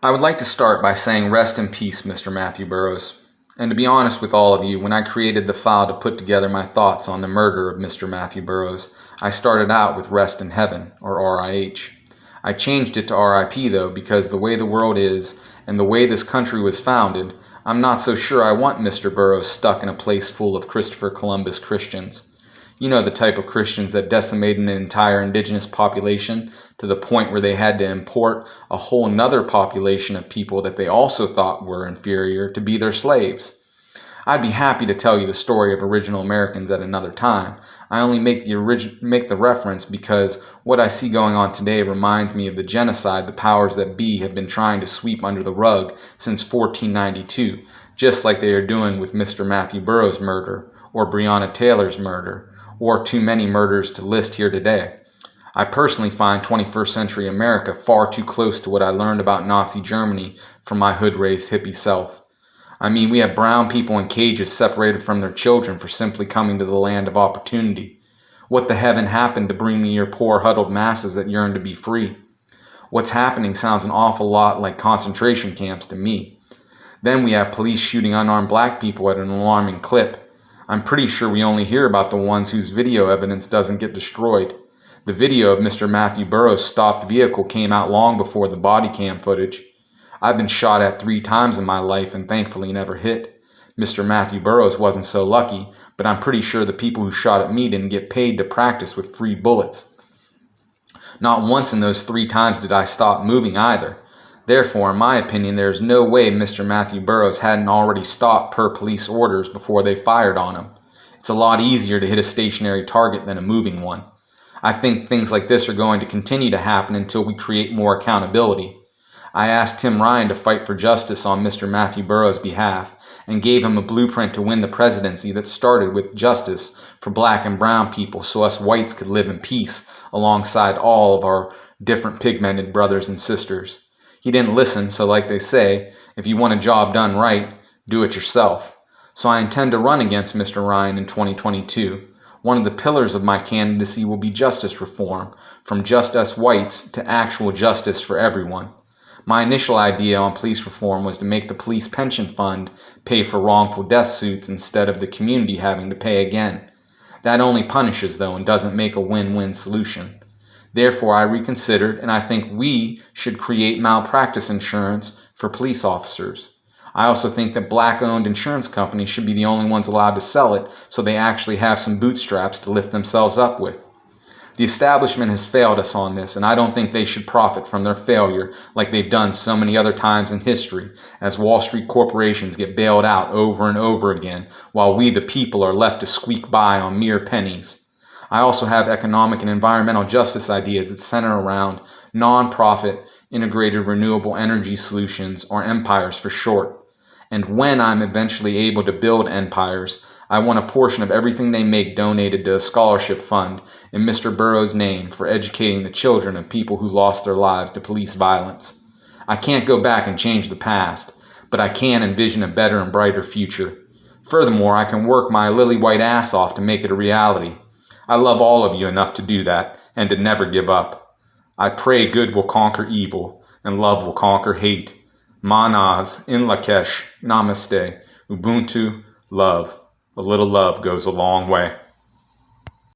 I would like to start by saying rest in peace, Mr. Matthew Burroughs. And to be honest with all of you, when I created the file to put together my thoughts on the murder of Mr. Matthew Burroughs, I started out with Rest in Heaven, or RIH. I changed it to RIP though, because the way the world is, and the way this country was founded, I'm not so sure I want Mr. Burroughs stuck in a place full of Christopher Columbus Christians. You know, the type of Christians that decimated an entire indigenous population to the point where they had to import a whole nother population of people that they also thought were inferior to be their slaves. I'd be happy to tell you the story of original Americans at another time. I only make the reference because what I see going on today reminds me of the genocide the powers that be have been trying to sweep under the rug since 1492, just like they are doing with Mr. Matthew Burroughs' murder, or Breonna Taylor's murder, or too many murders to list here today. I personally find 21st century America far too close to what I learned about Nazi Germany from my hood-raised hippie self. I mean, we have brown people in cages separated from their children for simply coming to the land of opportunity. What the heaven happened to bring me your poor huddled masses that yearn to be free? What's happening sounds an awful lot like concentration camps to me. Then we have police shooting unarmed black people at an alarming clip. I'm pretty sure we only hear about the ones whose video evidence doesn't get destroyed. The video of Mr. Matthew Burroughs' stopped vehicle came out long before the body cam footage. I've been shot at 3 times in my life and thankfully never hit. Mr. Matthew Burroughs wasn't so lucky, but I'm pretty sure the people who shot at me didn't get paid to practice with free bullets. Not once in those 3 times did I stop moving either. Therefore, in my opinion, there is no way Mr. Matthew Burroughs hadn't already stopped per police orders before they fired on him. It's a lot easier to hit a stationary target than a moving one. I think things like this are going to continue to happen until we create more accountability. I asked Tim Ryan to fight for justice on Mr. Matthew Burroughs' behalf and gave him a blueprint to win the presidency that started with justice for black and brown people so us whites could live in peace alongside all of our different pigmented brothers and sisters. He didn't listen, so like they say, if you want a job done right, do it yourself. So I intend to run against Mr. Ryan in 2022. One of the pillars of my candidacy will be justice reform, from just us whites to actual justice for everyone. My initial idea on police reform was to make the police pension fund pay for wrongful death suits instead of the community having to pay again. That only punishes, though, and doesn't make a win-win solution. Therefore, I reconsidered, and I think we should create malpractice insurance for police officers. I also think that black-owned insurance companies should be the only ones allowed to sell it so they actually have some bootstraps to lift themselves up with. The establishment has failed us on this, and I don't think they should profit from their failure like they've done so many other times in history, as Wall Street corporations get bailed out over and over again, while we the people are left to squeak by on mere pennies. I also have economic and environmental justice ideas that center around non-profit, integrated renewable energy solutions, or empires for short. And when I'm eventually able to build empires, I want a portion of everything they make donated to a scholarship fund in Mr. Burroughs' name for educating the children of people who lost their lives to police violence. I can't go back and change the past, but I can envision a better and brighter future. Furthermore, I can work my lily white ass off to make it a reality. I love all of you enough to do that and to never give up. I pray good will conquer evil and love will conquer hate. Manaz, in Lakesh, Namaste, Ubuntu, love. A little love goes a long way.